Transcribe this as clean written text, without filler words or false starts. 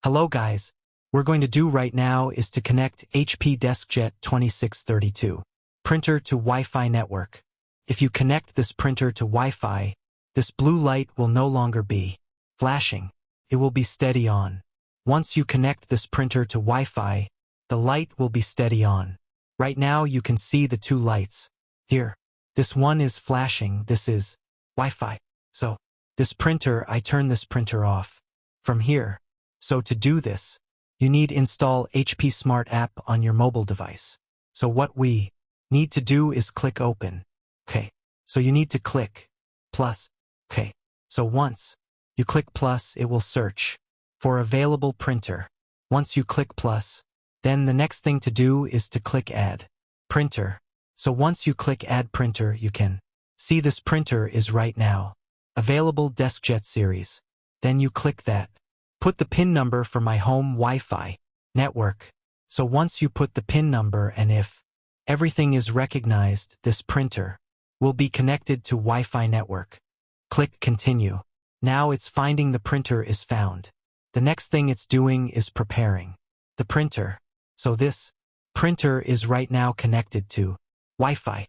Hello guys, we're going to do right now is to connect HP Deskjet 2632 printer to Wi-Fi network. If you connect this printer to Wi-Fi, this blue light will no longer be flashing. It will be steady on. Once you connect this printer to Wi-Fi, the light will be steady on. Right now you can see the two lights. Here, this one is flashing, this is Wi-Fi. So, I turn this printer off. From here. So to do this, you need install HP Smart app on your mobile device. So what we need to do is click open. Okay. So you need to click plus. Okay. So once you click plus, it will search for available printer. Once you click plus, then the next thing to do is to click add printer. So once you click add printer, you can see this printer is right now available Deskjet series. Then you click that. Put the PIN number for my home Wi-Fi network. So once you put the PIN number and if everything is recognized, this printer will be connected to Wi-Fi network. Click continue. Now it's finding the printer is found. The next thing it's doing is preparing the printer. So this printer is right now connected to Wi-Fi.